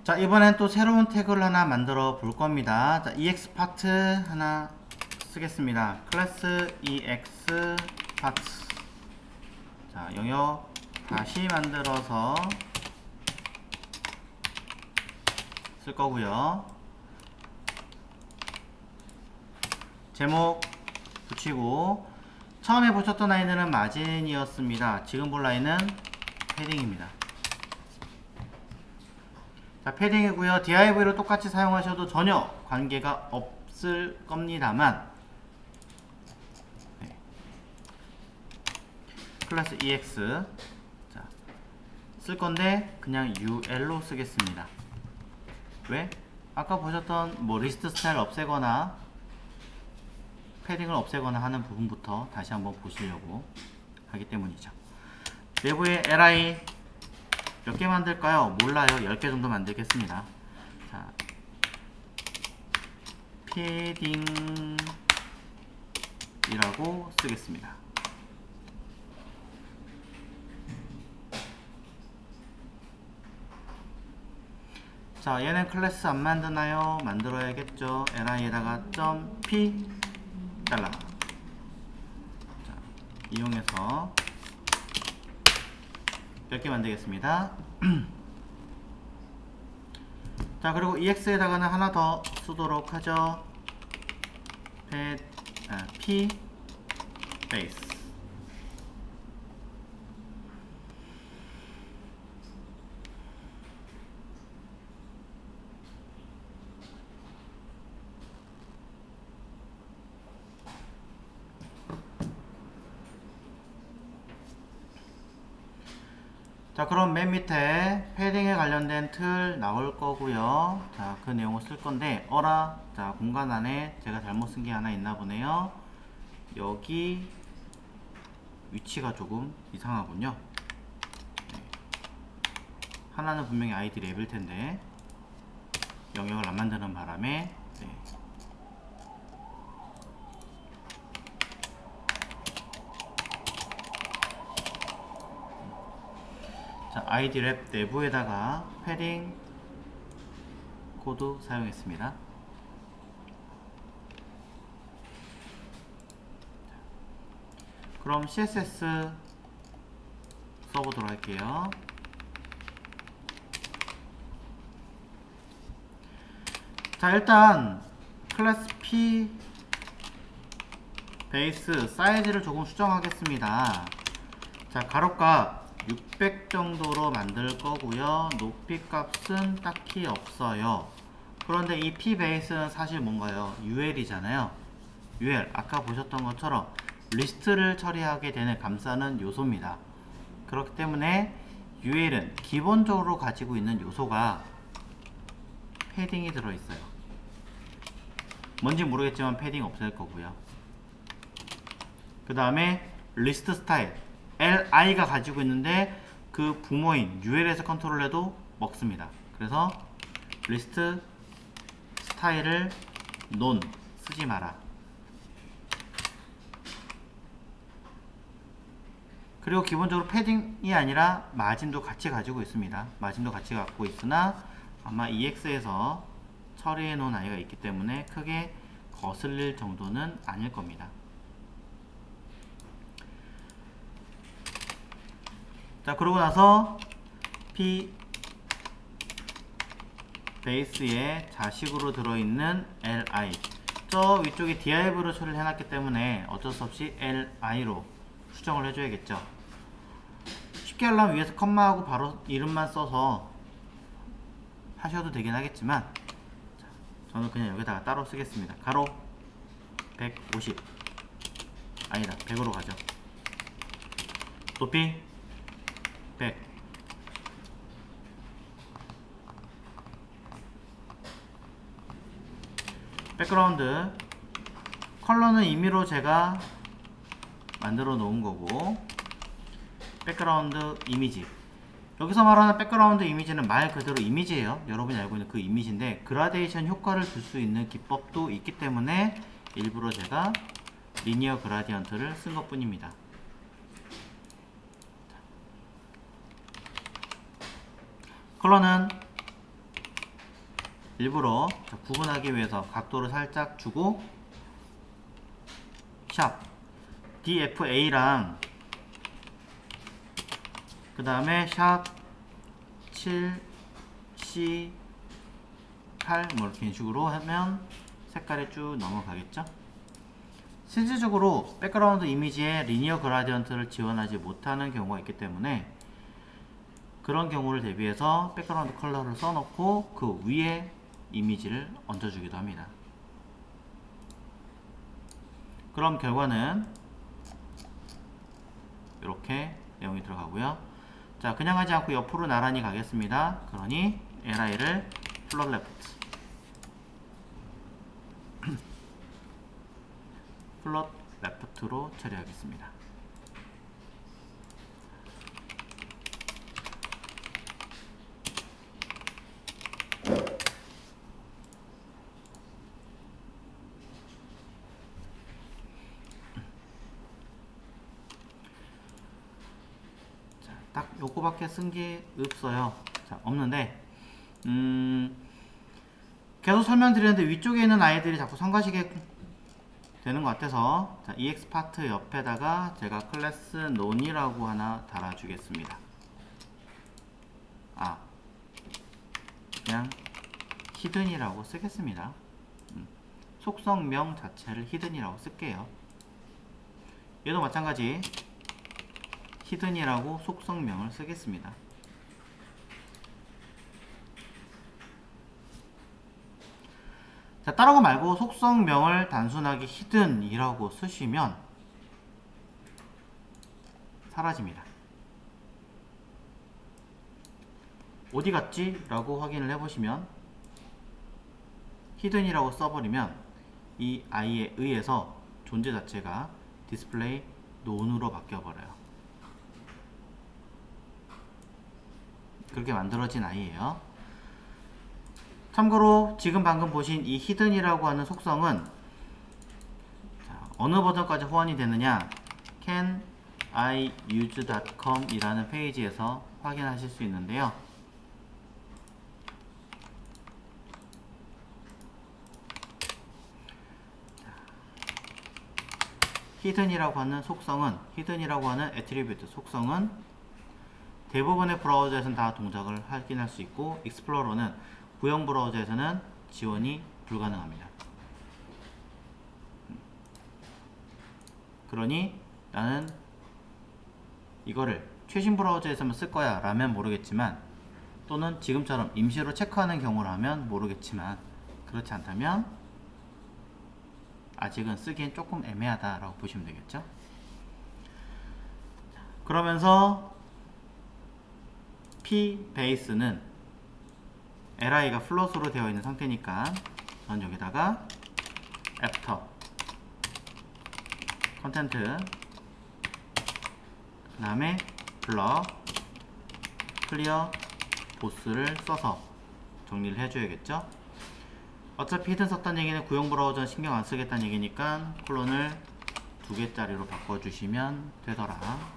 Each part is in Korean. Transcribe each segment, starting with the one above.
자, 이번엔 또 새로운 태그를 하나 만들어 볼 겁니다. 자, EX 파트 하나 쓰겠습니다. 클래스 EX 파트. 자, 영역 다시 만들어서 쓸 거고요. 제목 붙이고, 처음에 보셨던 라인은 마진이었습니다. 지금 볼 라인은 패딩입니다. 자, 패딩이고요. div로 똑같이 사용하셔도 전혀 관계가 없을 겁니다만, 네. 클래스 EX 자, 쓸 건데 그냥 UL로 쓰겠습니다. 왜? 아까 보셨던 뭐 리스트 스타일 없애거나 패딩을 없애거나 하는 부분부터 다시 한번 보시려고 하기 때문이죠. 내부에 li 몇 개 만들까요? 몰라요. 10개 정도 만들겠습니다. 자, 패딩이라고 쓰겠습니다. 자, 얘는 클래스 안 만드나요? 만들어야겠죠. li에다가 .p 달러. 자, 이용해서 몇 개 만들겠습니다. 자, 그리고 ex에다가는 하나 더 쓰도록 하죠. p base. 자, 그럼 맨 밑에 패딩에 관련된 틀 나올 거고요. 자, 그 내용을 쓸 건데, 자, 공간 안에 제가 잘못 쓴 게 하나 있나 보네요. 여기 위치가 조금 이상하군요. 네. 하나는 분명히 id 랩일 텐데 영역을 안 만드는 바람에, 네. 자, id 랩 내부에다가 패딩 코드 사용했습니다. 그럼 css 써보도록 할게요. 자, 일단 클래스 p 베이스 사이즈를 조금 수정하겠습니다. 자, 가로값 600 정도로 만들 거고요. 높이 값은 딱히 없어요. 그런데 이 p 베이스는 사실 뭔가요? ul이잖아요. ul, 아까 보셨던 것처럼 리스트를 처리하게 되는 감싸는 요소입니다. 그렇기 때문에 ul은 기본적으로 가지고 있는 요소가 패딩이 들어있어요. 뭔지 모르겠지만 패딩 없앨 거고요. 그 다음에 리스트 스타일 li가 가지고 있는데 그 부모인 ul에서 컨트롤해도 먹습니다. 그래서 리스트 스타일을 non 쓰지 마라. 그리고 기본적으로 패딩이 아니라 마진도 같이 가지고 있습니다. 마진도 같이 갖고 있으나 아마 EX에서 처리해 놓은 아이가 있기 때문에 크게 거슬릴 정도는 아닐 겁니다. 자, 그러고 나서 p 베이스에 자식으로 들어있는 li, 저 위쪽에 div로 처리를 해놨기 때문에 어쩔 수 없이 li로 수정을 해줘야겠죠. 쉽게 하려면 위에서 컴마하고 바로 이름만 써서 하셔도 되긴 하겠지만, 자, 저는 그냥 여기다가 따로 쓰겠습니다. 가로 150 아니다, 100으로 가죠. 높이 100. 백그라운드 컬러는 임의로 제가 만들어 놓은 거고, 백그라운드 이미지, 여기서 말하는 백그라운드 이미지는 말 그대로 이미지예요. 여러분이 알고 있는 그 이미지인데 그라데이션 효과를 줄 수 있는 기법도 있기 때문에 일부러 제가 리니어 그라디언트를 쓴 것 뿐입니다. 컬러는 일부러 구분하기 위해서 각도를 살짝 주고 샵 DFA랑 그 다음에 샵 7C8 뭐 이렇게 식으로 하면 색깔이 쭉 넘어가겠죠. 실질적으로 백그라운드 이미지에 리니어 그라디언트를 지원하지 못하는 경우가 있기 때문에 그런 경우를 대비해서 백그라운드 컬러를 써놓고 그 위에 이미지를 얹어주기도 합니다. 그럼 결과는 이렇게 내용이 들어가고요. 자, 그냥 하지 않고 옆으로 나란히 가겠습니다. 그러니 li를 플롯 레프트 플롯 레프트로 처리하겠습니다. 딱 요거밖에 쓴 게 없어요. 자, 없는데 계속 설명드리는데 위쪽에 있는 아이들이 자꾸 성가시게 되는 것 같아서 자, EX 파트 옆에다가 제가 클래스 논이라고 하나 달아주겠습니다. 그냥 히든이라고 쓰겠습니다. 속성명 자체를 히든이라고 쓸게요. 얘도 마찬가지 히든이라고 속성명을 쓰겠습니다. 자, 따라고 말고 속성명을 단순하게 히든이라고 쓰시면 사라집니다. 어디 갔지? 라고 확인을 해보시면 히든이라고 써버리면 이 아이에 의해서 존재 자체가 디스플레이 논으로 바뀌어버려요. 그렇게 만들어진 아이예요. 참고로 지금 방금 보신 이 히든이라고 하는 속성은 자, 어느 버전까지 호환이 되느냐 caniuse.com 이라는 페이지에서 확인하실 수 있는데요. 히든이라고 하는 속성은 히든이라고 하는 애트리뷰트 속성은 대부분의 브라우저에서는 다 동작을 확인할 수 있고 익스플로러는 구형 브라우저에서는 지원이 불가능합니다. 그러니 나는 이거를 최신 브라우저에서만 쓸 거야 라면 모르겠지만 또는 지금처럼 임시로 체크하는 경우라면 모르겠지만 그렇지 않다면 아직은 쓰기엔 조금 애매하다 라고 보시면 되겠죠. 그러면서 P 베이스는 li가 플롯으로 되어 있는 상태니까 전 여기다가 애프터 컨텐트 그 다음에 블럭 클리어 보스를 써서 정리를 해줘야겠죠. 어차피 히든 썼다는 얘기는 구형 브라우저는 신경 안 쓰겠다는 얘기니까 콜론을 2개짜리로 바꿔주시면 되더라.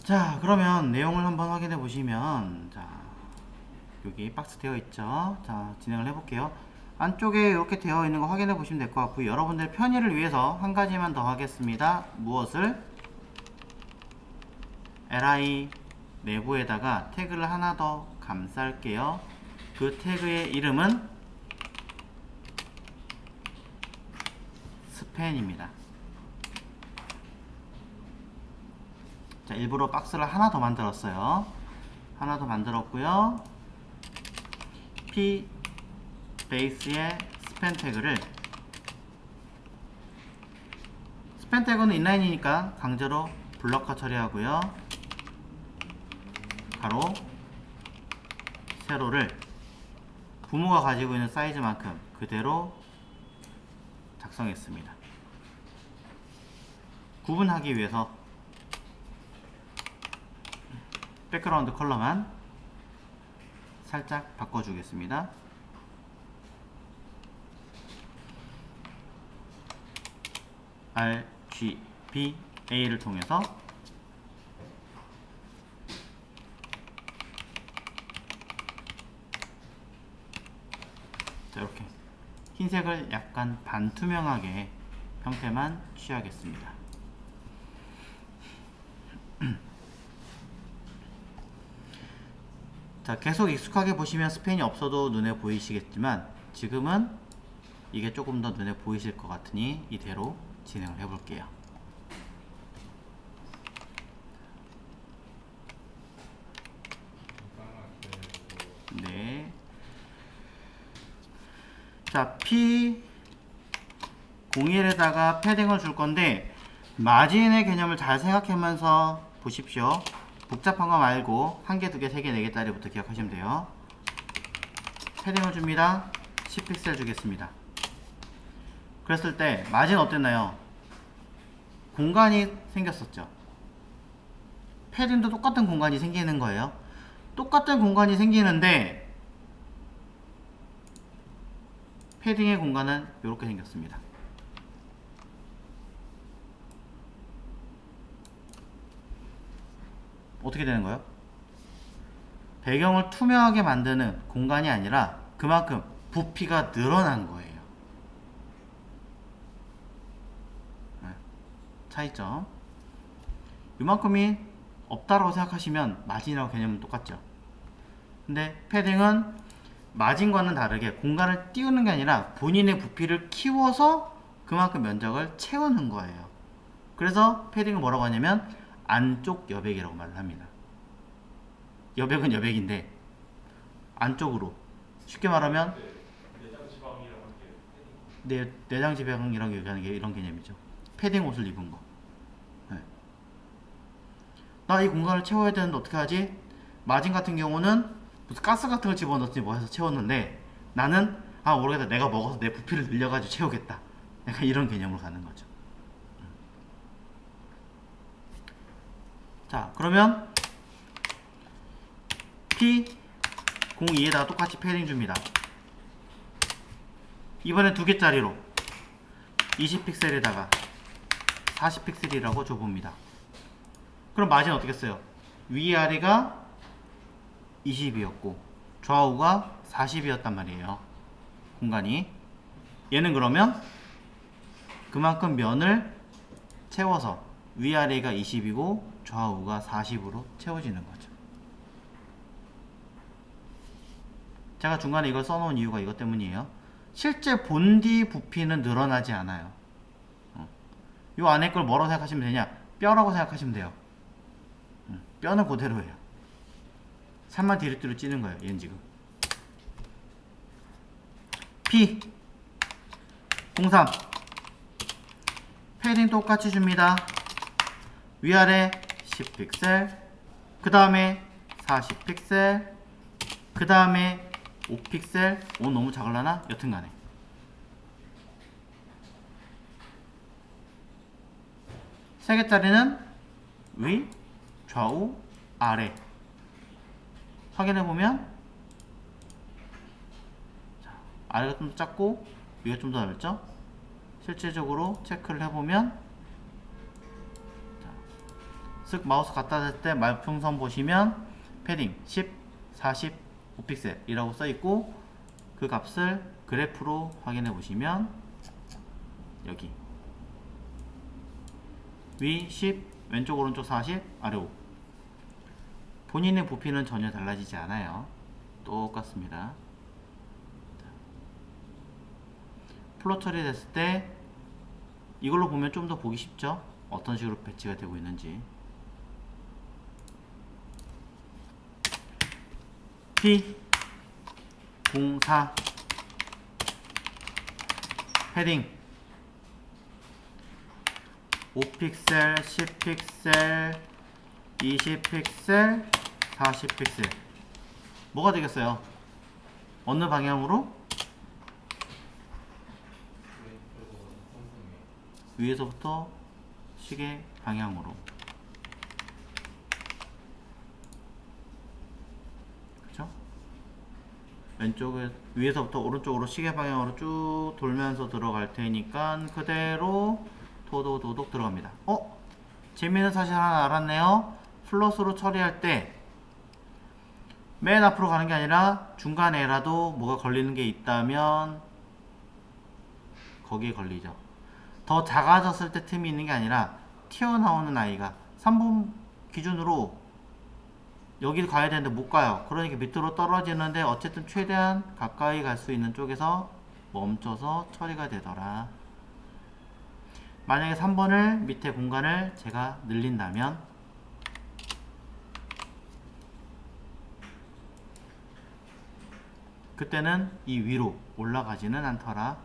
자, 그러면 내용을 한번 확인해 보시면 자, 여기 박스 되어 있죠. 자, 진행을 해 볼게요. 안쪽에 이렇게 되어 있는 거 확인해 보시면 될 것 같고요. 여러분들 편의를 위해서 한 가지만 더 하겠습니다. 무엇을? li 내부에다가 태그를 하나 더 감쌀게요. 그 태그의 이름은 스팬입니다. 자, 일부러 박스를 하나 더 만들었어요. 하나 더 만들었고요. p 베이스의 스팬 태그를, 스팬 태그는 인라인이니까 강제로 블럭화 처리하고요. 가로 세로를 부모가 가지고 있는 사이즈만큼 그대로 작성했습니다. 구분하기 위해서 백그라운드 컬러만 살짝 바꿔주겠습니다. RGBA를 통해서 자, 이렇게 흰색을 약간 반투명하게 형태만 취하겠습니다. 자, 계속 익숙하게 보시면 스팬이 없어도 눈에 보이시겠지만 지금은 이게 조금 더 눈에 보이실 것 같으니 이대로 진행을 해 볼게요. 네. 자, P01에다가 패딩을 줄 건데 마진의 개념을 잘 생각하면서 보십시오. 복잡한 거 말고 1개, 2개, 3개, 4개 짜리부터 기억하시면 돼요. 패딩을 줍니다. 10픽셀 주겠습니다. 그랬을 때 마진 어땠나요? 공간이 생겼었죠. 패딩도 똑같은 공간이 생기는 거예요. 똑같은 공간이 생기는데 패딩의 공간은 이렇게 생겼습니다. 어떻게 되는 거예요? 배경을 투명하게 만드는 공간이 아니라 그만큼 부피가 늘어난 거예요. 차이점. 이만큼이 없다라고 생각하시면 마진이라고 개념은 똑같죠. 근데 패딩은 마진과는 다르게 공간을 띄우는 게 아니라 본인의 부피를 키워서 그만큼 면적을 채우는 거예요. 그래서 패딩을 뭐라고 하냐면 안쪽 여백이라고 말을 합니다. 여백은 여백인데 안쪽으로, 쉽게 말하면 내장 지방이라고 얘기하는 게 이런 개념이죠. 패딩 옷을 입은 거. 네. 나 이 공간을 채워야 되는데 어떻게 하지? 마진 같은 경우는 무슨 가스 같은 걸 집어넣지 뭐 해서 채웠는데 나는 모르겠다, 내가 먹어서 내 부피를 늘려가지고 채우겠다, 약간 이런 개념으로 가는 거죠. 자, 그러면 P02에다가 똑같이 패딩 줍니다. 이번엔 2개짜리로 20픽셀에다가 40픽셀이라고 줘봅니다. 그럼 마진 어떻게 써요? 위아래가 20이었고 좌우가 40이었단 말이에요. 공간이. 얘는 그러면 그만큼 면을 채워서 위아래가 20이고 좌우가 40으로 채워지는 거죠. 제가 중간에 이걸 써놓은 이유가 이것 때문이에요. 실제 본디 부피는 늘어나지 않아요. 이 안에 걸 뭐라고 생각하시면 되냐? 뼈라고 생각하시면 돼요. 뼈는 그대로예요. 살만 뒤로 찌는 거예요. 얘는 지금 P03 패딩 똑같이 줍니다. 위아래 10픽셀, 그 다음에 40픽셀, 그 다음에 5픽셀. 너무 작을라나? 여튼간에 세 개짜리는 위, 좌우, 아래. 확인해보면 아래가 좀 더 작고 위가 좀 더 넓죠? 실질적으로 체크를 해보면 쓱 마우스 갖다 댈 때 말풍선 보시면 패딩 10, 40, 5픽셀 이라고 써있고 그 값을 그래프로 확인해 보시면 여기 위 10, 왼쪽 오른쪽 40, 아래 5. 본인의 부피는 전혀 달라지지 않아요. 똑같습니다. 플롯 처리됐을 때 이걸로 보면 좀 더 보기 쉽죠? 어떤 식으로 배치가 되고 있는지. P04 패딩 5픽셀, 10픽셀, 20픽셀, 40픽셀. 뭐가 되겠어요? 어느 방향으로? 위에서부터 시계 방향으로. 그쵸? 왼쪽에, 위에서부터 오른쪽으로 시계 방향으로 쭉 돌면서 들어갈 테니까 그대로 도도도독 들어갑니다. 재미있는 사실 하나 알았네요. 플러스로 처리할 때 맨 앞으로 가는 게 아니라 중간에라도 뭐가 걸리는 게 있다면 거기에 걸리죠. 더 작아졌을 때 틈이 있는 게 아니라 튀어나오는 아이가 3번 기준으로 여기 가야 되는데 못 가요. 그러니까 밑으로 떨어지는데 어쨌든 최대한 가까이 갈 수 있는 쪽에서 멈춰서 처리가 되더라. 만약에 3번을 밑에 공간을 제가 늘린다면 그때는 이 위로 올라가지는 않더라.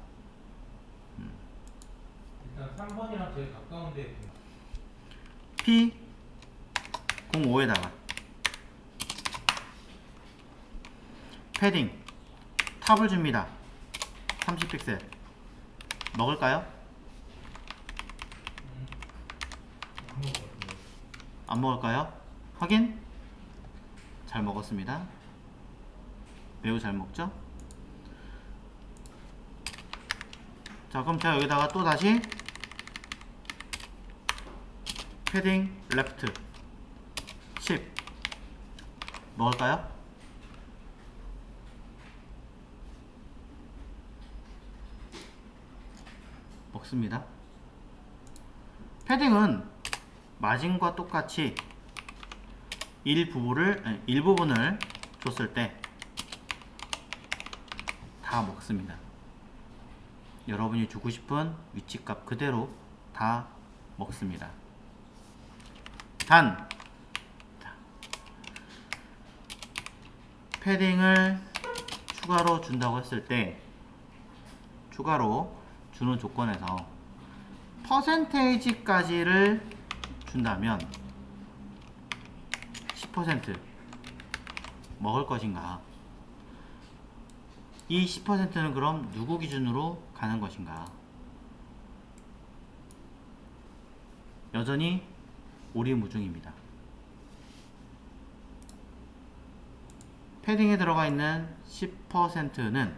일단 3번이랑 제일 가까운데 P05에다가 패딩 탑을 줍니다. 30픽셀 먹을까요? 안 먹을까요? 확인? 잘 먹었습니다. 매우 잘 먹죠? 자, 그럼 제가 여기다가 또 다시 패딩 레프트 10 먹을까요? 먹습니다. 패딩은 마진과 똑같이 일부분을 줬을 때 다 먹습니다. 여러분이 주고 싶은 위치값 그대로 다 먹습니다. 단 패딩을 추가로 준다고 했을 때 추가로 주는 조건에서 퍼센테이지까지를 준다면 10% 먹을 것인가? 이 10%는 그럼 누구 기준으로 가는 것인가? 여전히 오리무중입니다. 패딩에 들어가 있는 10%는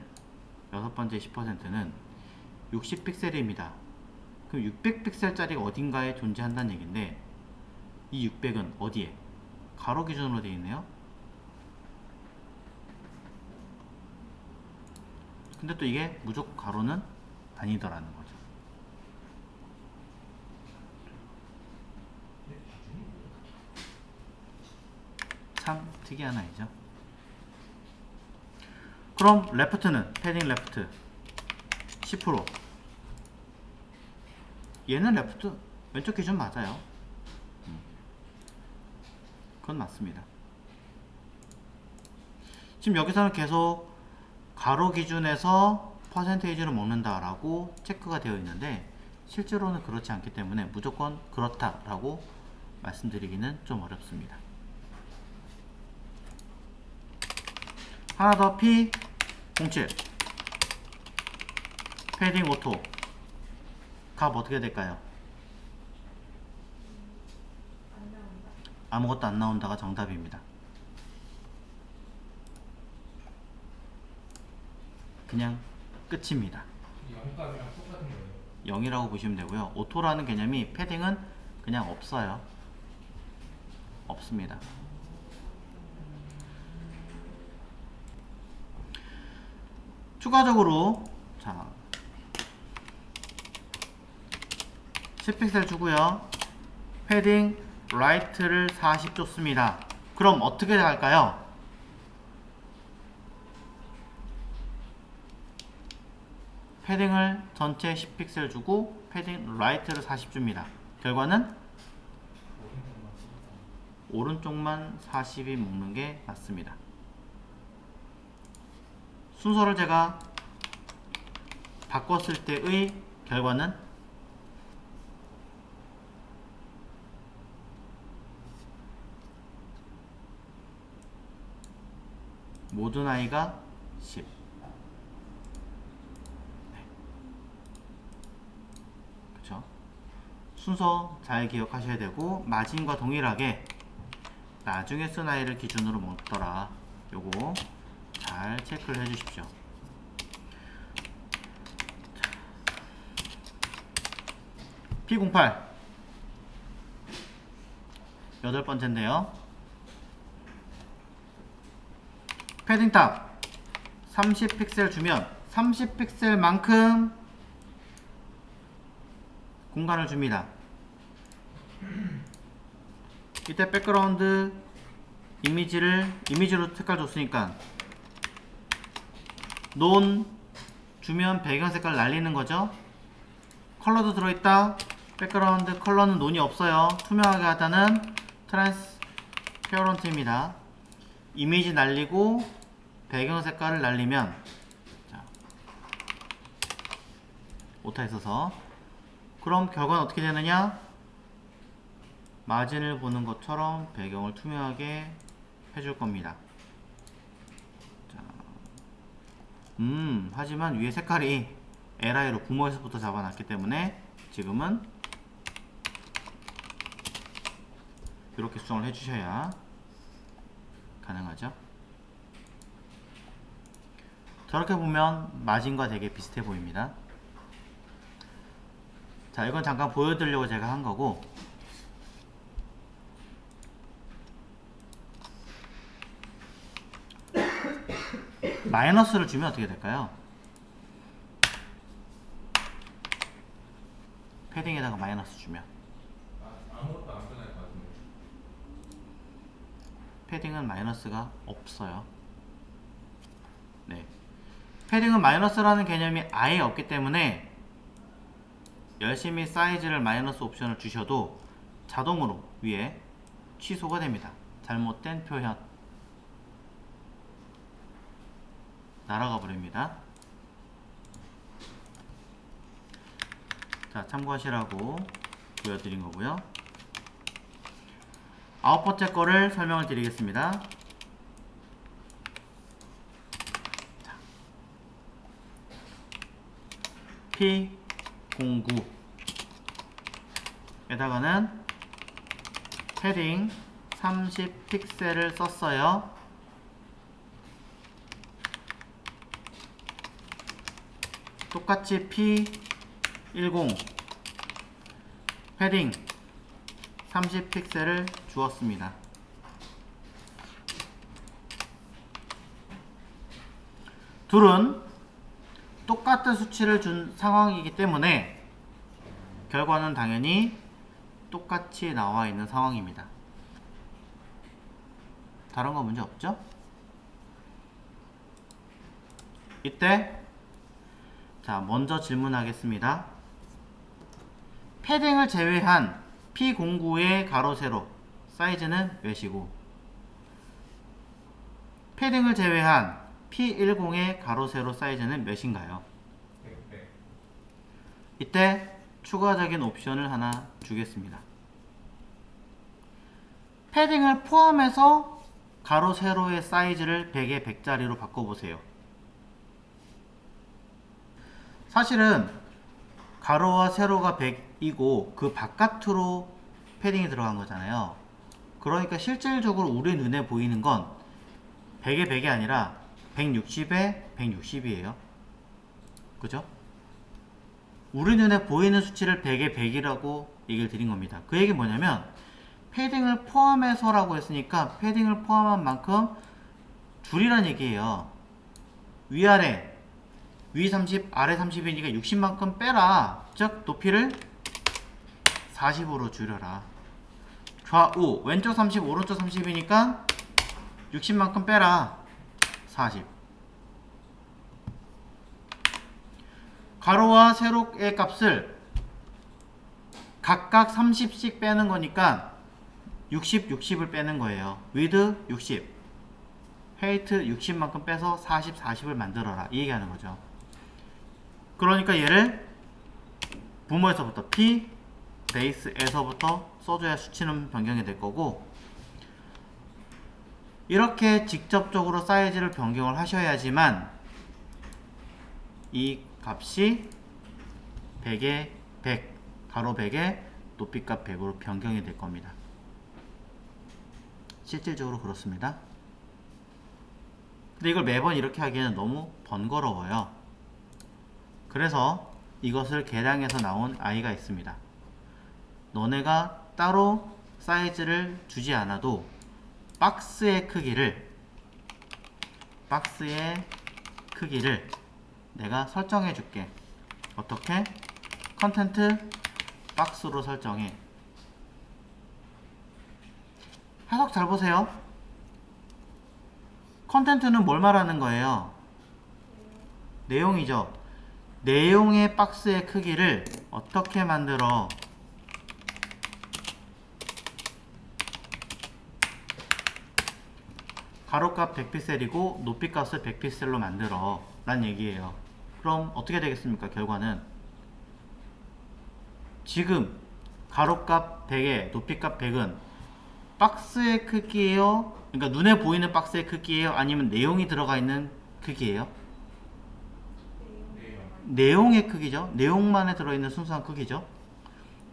여섯 번째 10%는 60픽셀입니다. 그럼 600픽셀짜리가 어딘가에 존재한다는 얘기인데 이 600은 어디에? 가로 기준으로 되어 있네요. 근데 또 이게 무조건 가로는 아니더라는 거죠. 참 특이한 아이죠. 그럼 레프트는 패딩 레프트 10%. 얘는 레프트 왼쪽 기준 맞아요. 그건 맞습니다. 지금 여기서는 계속 가로 기준에서 퍼센테이지로 먹는다라고 체크가 되어 있는데 실제로는 그렇지 않기 때문에 무조건 그렇다라고 말씀드리기는 좀 어렵습니다. 하나 더 P07 패딩 오토 값 어떻게 될까요? 아무것도 안 나온다가 정답입니다. 그냥 끝입니다. 0값이랑 똑같은 거예요. 0이라고 보시면 되고요. 오토라는 개념이 패딩은 그냥 없어요. 없습니다. 추가적으로 자 10픽셀 주고요. 패딩 라이트를 40 줬습니다. 그럼 어떻게 할까요? 패딩을 전체 10픽셀 주고 패딩 라이트를 40 줍니다. 결과는 오른쪽만 40이 먹는 게 맞습니다. 순서를 제가 바꿨을 때의 결과는 모든 아이가 10. 네. 그쵸? 순서 잘 기억하셔야 되고, 마진과 동일하게 나중에 쓴 아이를 기준으로 먹더라. 요거 잘 체크를 해 주십시오. P08 여덟 번째인데요. 패딩탑 30픽셀 주면 30픽셀만큼 공간을 줍니다. 이때 백그라운드 이미지로 색깔 줬으니까 논 주면 배경 색깔 날리는 거죠. 컬러도 들어있다. 백그라운드 컬러는 논이 없어요. 투명하게 하다는 트랜스페어런트입니다. 이미지 날리고 배경 색깔을 날리면, 자, 오타 있어서, 그럼 결과는 어떻게 되느냐? 마진을 보는 것처럼 배경을 투명하게 해줄 겁니다. 자, 하지만 위에 색깔이 LI로 부모에서부터 잡아놨기 때문에 지금은 이렇게 수정을 해주셔야 가능하죠. 저렇게 보면 마진과 되게 비슷해 보입니다. 자, 이건 잠깐 보여드리려고 제가 한 거고, 마이너스를 주면 어떻게 될까요? 패딩에다가 마이너스 주면 아무것도 안 변할 것 같은데. 패딩은 마이너스가 없어요. 네, 패딩은 마이너스라는 개념이 아예 없기 때문에 열심히 사이즈를 마이너스 옵션을 주셔도 자동으로 위에 취소가 됩니다. 잘못된 표현 날아가 버립니다. 자, 참고하시라고 보여드린 거고요. 아홉 번째 거를 설명을 드리겠습니다. 자, P09 에다가는 패딩 30픽셀을 썼어요. 똑같이 P10 패딩 30픽셀을 주었습니다. 둘은 똑같은 수치를 준 상황이기 때문에 결과는 당연히 똑같이 나와 있는 상황입니다. 다른 거 문제 없죠? 이때 자, 먼저 질문하겠습니다. 패딩을 제외한 P09의 가로 세로 사이즈는 몇이고, 패딩을 제외한 P10의 가로 세로 사이즈는 몇인가요? 네. 이때 추가적인 옵션을 하나 주겠습니다. 패딩을 포함해서 가로 세로의 사이즈를 100에 100짜리로 바꿔보세요. 사실은 가로와 세로가 100이고 그 바깥으로 패딩이 들어간 거잖아요. 그러니까 실질적으로 우리 눈에 보이는 건 100에 100이 아니라 160에 160이에요. 그죠? 우리 눈에 보이는 수치를 100에 100이라고 얘기를 드린 겁니다. 그 얘기는 뭐냐면 패딩을 포함해서 라고 했으니까 패딩을 포함한 만큼 줄이란 얘기예요. 위아래 위 30 아래 30이니까 60만큼 빼라. 즉 높이를 40으로 줄여라. 좌우 왼쪽 30 오른쪽 30이니까 60만큼 빼라. 40. 가로와 세로의 값을 각각 30씩 빼는 거니까 60, 60을 빼는 거예요. width 60, height 60만큼 빼서 40, 40을 만들어라. 이 얘기하는 거죠. 그러니까 얘를 부모에서부터 P, 베이스에서부터 써줘야 수치는 변경이 될 거고, 이렇게 직접적으로 사이즈를 변경을 하셔야지만 이 값이 100에 100, 가로 100에 높이값 100으로 변경이 될 겁니다. 실질적으로 그렇습니다. 근데 이걸 매번 이렇게 하기에는 너무 번거로워요. 그래서 이것을 계량해서 나온 i가 있습니다. 너네가 따로 사이즈를 주지 않아도 박스의 크기를 내가 설정해 줄게. 어떻게? 컨텐트 박스로 설정해. 해석 잘 보세요. 컨텐트는 뭘 말하는 거예요? 내용이죠. 내용의 박스의 크기를 어떻게 만들어? 가로값 100픽셀이고 높이값을 100픽셀로 만들어 라는 얘기예요. 그럼 어떻게 되겠습니까? 결과는 지금 가로값 100에 높이값 100은 박스의 크기예요? 그러니까 눈에 보이는 박스의 크기예요? 아니면 내용이 들어가 있는 크기예요? 내용의 크기죠. 내용만에 들어있는 순수한 크기죠.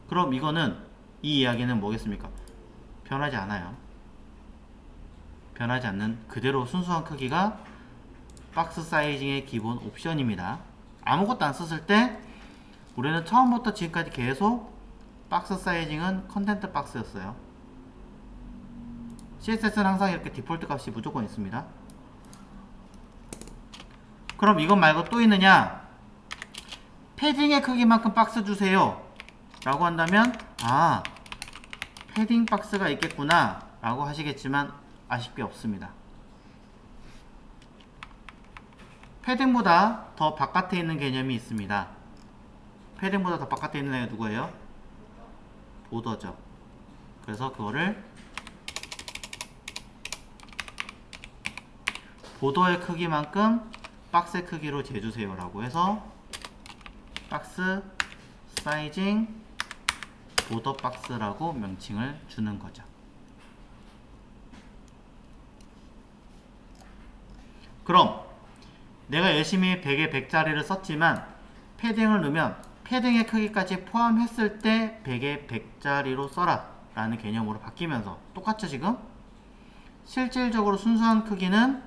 그럼 이거는, 이 이야기는 뭐겠습니까? 변하지 않아요. 변하지 않는 그대로 순수한 크기가 박스 사이징의 기본 옵션입니다. 아무것도 안 썼을 때 우리는 처음부터 지금까지 계속 박스 사이징은 컨텐트 박스였어요. CSS는 항상 이렇게 디폴트 값이 무조건 있습니다. 그럼 이것 말고 또 있느냐? 패딩의 크기만큼 박스 주세요 라고 한다면, 아, 패딩 박스가 있겠구나 라고 하시겠지만 아쉽게 없습니다. 패딩보다 더 바깥에 있는 개념이 있습니다. 패딩보다 더 바깥에 있는 애가 누구예요? 보더죠. 그래서 그거를 보더의 크기만큼 박스의 크기로 재주세요 라고 해서 박스 사이징 보더 박스라고 명칭을 주는 거죠. 그럼 내가 열심히 100에 100짜리를 썼지만 패딩을 넣으면 패딩의 크기까지 포함했을 때 100에 100짜리로 써라 라는 개념으로 바뀌면서 똑같죠 지금? 실질적으로 순수한 크기는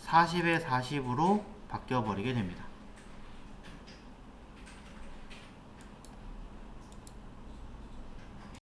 40에 40으로 바뀌어 버리게 됩니다.